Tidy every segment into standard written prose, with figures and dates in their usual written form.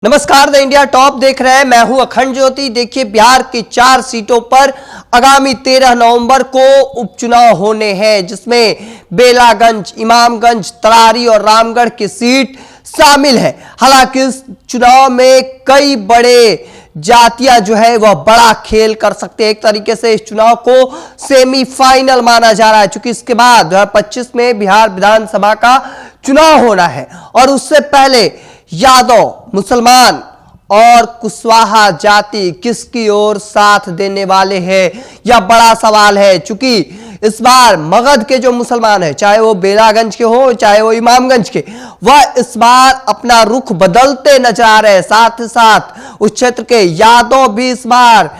नमस्कार, the India top देख रहे हैं। मैं हूं अखंड ज्योति। देखिए, बिहार की 4 सीटों पर आगामी 13 नवंबर को उपचुनाव होने हैं, जिसमें बेलागंज, इमामगंज, तरारी और रामगढ़ की सीट शामिल है। हालांकि इस चुनाव में कई बड़े जातियां जो है वह बड़ा खेल कर सकते हैं। एक तरीके से इस चुनाव को सेमीफाइनल माना जा रहा है, क्योंकि इसके बाद 2025 में बिहार विधानसभा का चुनाव होना है और उससे पहले यादव, मुसलमान और कुशवाहा जाति किसकी ओर साथ देने वाले हैं, यह बड़ा सवाल है। चूंकि इस बार मगध के जो मुसलमान हैं, चाहे वो बेलागंज के हो चाहे वो इमामगंज के, वह इस बार अपना रुख बदलते नजर आ रहे हैं। साथ ही साथ उस क्षेत्र के यादव भी इस बार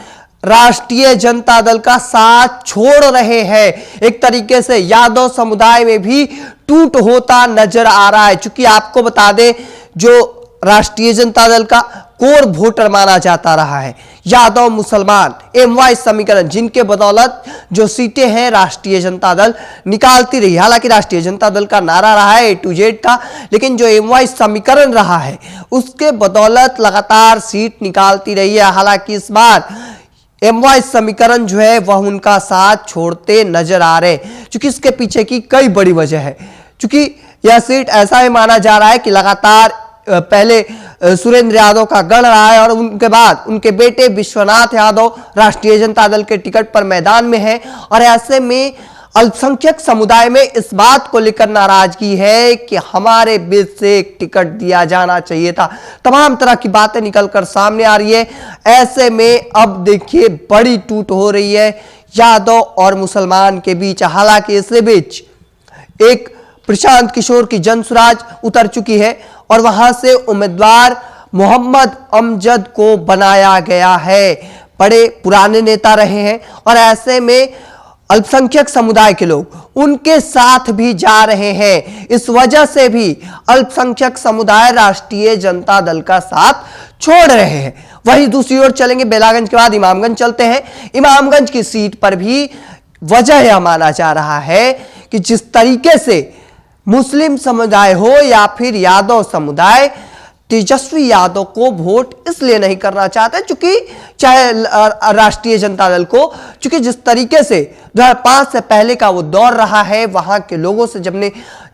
राष्ट्रीय जनता दल का साथ छोड़ रहे हैं। एक तरीके से यादव समुदाय में भी टूट होता नजर आ रहा है। चूंकि आपको बता दें, जो राष्ट्रीय जनता दल का कोर वोटर माना जाता रहा है, यादव मुसलमान एमवाई समीकरण, जिनके बदौलत जो सीटें हैं राष्ट्रीय जनता दल निकालती रही। हालांकि राष्ट्रीय जनता दल का नारा रहा है A to Z का, लेकिन जो एमवाई समीकरण रहा है उसके बदौलत लगातार सीट निकालती रही है। हालांकि इस बार एमवाई समीकरण जो है वह उनका साथ छोड़ते नजर आ रहे, क्योंकि इसके पीछे की कई बड़ी वजह है। क्योंकि यह सीट ऐसा ही माना जा रहा है कि लगातार पहले सुरेंद्र यादव का गढ़ रहा है और उनके बाद उनके बेटे विश्वनाथ यादव राष्ट्रीय जनता दल के टिकट पर मैदान में है। और ऐसे में अल्पसंख्यक समुदाय में इस बात को लेकर नाराजगी है कि हमारे बीच से एक टिकट दिया जाना चाहिए था। तमाम तरह की बातें निकलकर सामने आ रही है। ऐसे में अब देखिए, बड़ी टूट हो रही है यादव और मुसलमान के बीच। हालांकि इसके बीच एक प्रशांत किशोर की जनसुराज उतर चुकी है और वहां से उम्मीदवार मोहम्मद अमजद को बनाया गया है। बड़े पुराने नेता रहे हैं और ऐसे में अल्पसंख्यक समुदाय के लोग उनके साथ भी जा रहे हैं। इस वजह से भी अल्पसंख्यक समुदाय राष्ट्रीय जनता दल का साथ छोड़ रहे हैं। वहीं दूसरी ओर चलेंगे, बेलागंज के बाद इमामगंज चलते हैं। इमामगंज की सीट पर भी वजह यह माना जा रहा है कि जिस तरीके से मुस्लिम समुदाय हो या फिर यादव समुदाय तेजस्वी यादव को वोट इसलिए नहीं करना चाहते, चूंकि चाहे राष्ट्रीय जनता दल को, चूंकि जिस तरीके से 2005 से पहले का वो दौर रहा है, वहां के लोगों से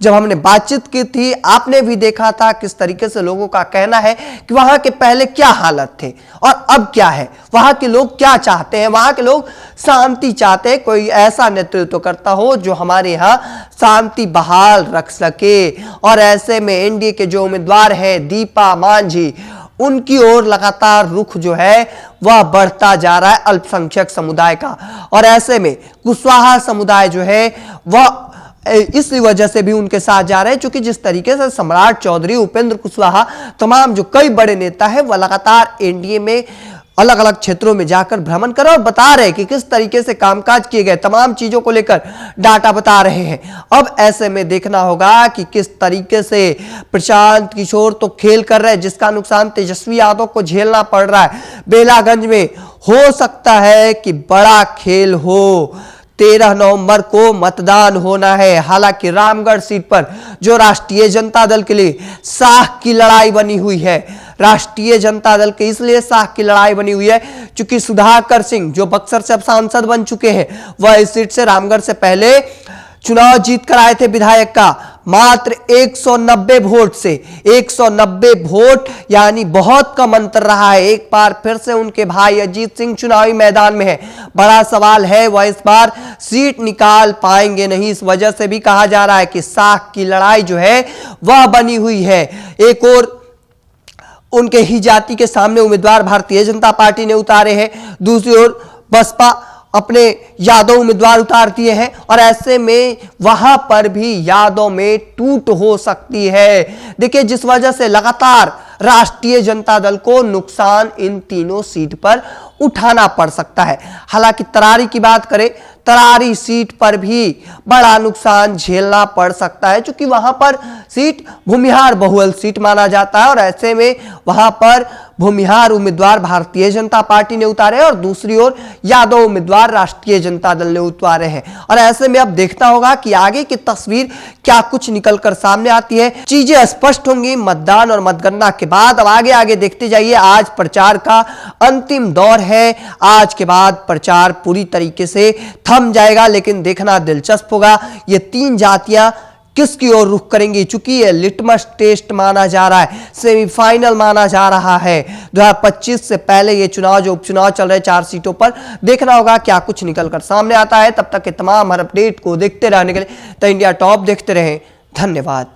जब हमने बातचीत की थी, आपने भी देखा था किस तरीके से लोगों का कहना है कि वहां के पहले क्या हालत थे और अब क्या है। वहां के लोग क्या चाहते हैं? वहां के लोग शांति चाहते हैं, कोई ऐसा नेतृत्व करता हो जो हमारे यहाँ शांति बहाल रख सके। और ऐसे में एनडीए के जो उम्मीदवार हैं दीपा मांझी, उनकी ओर लगातार रुख जो है वह बढ़ता जा रहा है अल्पसंख्यक समुदाय का। और ऐसे में कुशवाहा समुदाय जो है वह इस वजह से भी उनके साथ जा रहे हैं, क्योंकि जिस तरीके से सम्राट चौधरी, उपेंद्र कुशवाहा, तमाम जो कई बड़े नेता हैं वह लगातार एनडीए में अलग अलग क्षेत्रों में जाकर भ्रमण कर और बता रहे हैं कि किस तरीके से कामकाज किए गए, तमाम चीजों को लेकर डाटा बता रहे हैं। अब ऐसे में देखना होगा कि किस तरीके से प्रशांत किशोर तो खेल कर रहे हैं, जिसका नुकसान तेजस्वी यादव को झेलना पड़ रहा है। बेलागंज में हो सकता है कि बड़ा खेल हो। 13 नवंबर को मतदान होना है। हालांकि रामगढ़ सीट पर जो राष्ट्रीय जनता दल के लिए साख की लड़ाई बनी हुई है, राष्ट्रीय जनता दल के इसलिए साख की लड़ाई बनी हुई है क्योंकि सुधाकर सिंह, जो बक्सर से अब सांसद बन चुके हैं, वह इस सीट से रामगढ़ से पहले चुनाव जीत कर आए थे विधायक का, मात्र 190 वोट से। 190 वोट यानी बहुत कम अंतर रहा है। एक बार फिर से उनके भाई अजीत सिंह चुनावी मैदान में है। बड़ा सवाल है वह इस बार सीट निकाल पाएंगे नहीं। इस वजह से भी कहा जा रहा है कि साख की लड़ाई जो है वह बनी हुई है। एक और उनके ही जाति के सामने उम्मीदवार भारतीय जनता पार्टी ने उतारे हैं, दूसरी ओर बसपा अपने यादव उम्मीदवार उतार दिए हैं। और ऐसे में वहां पर भी यादव में टूट हो सकती है। देखिए, जिस वजह से लगातार राष्ट्रीय जनता दल को नुकसान इन तीनों सीट पर उठाना पड़ सकता है। हालांकि तरारी की बात करें, तरारी सीट पर भी बड़ा नुकसान झेलना पड़ सकता है, क्योंकि वहां पर सीट भूमिहार बहुल सीट माना जाता है और ऐसे में वहां पर भूमिहार उम्मीदवार भारतीय जनता पार्टी ने उतारे और दूसरी ओर यादव उम्मीदवार राष्ट्रीय जनता दल ने उतारे हैं। और ऐसे में अब देखना होगा कि आगे की तस्वीर क्या कुछ निकलकर सामने आती है। चीजें स्पष्ट होंगी मतदान और मतगणना के बाद। अब आगे आगे देखते जाइए। आज प्रचार का अंतिम दौर है। आज के बाद प्रचार पूरी तरीके से थम जाएगा, लेकिन देखना दिलचस्प होगा ये तीन जातियां किसकी ओर रुख करेंगी। चूंकि ये लिटमस टेस्ट माना जा रहा है, सेमीफाइनल माना जा रहा है। 2025 से पहले ये चुनाव, जो उपचुनाव चल रहे 4 सीटों पर, देखना होगा क्या कुछ निकलकर सामने आता है। तब तक के तमाम हर अपडेट को देखते रहने के लिए द इंडिया टॉप देखते रहें। धन्यवाद।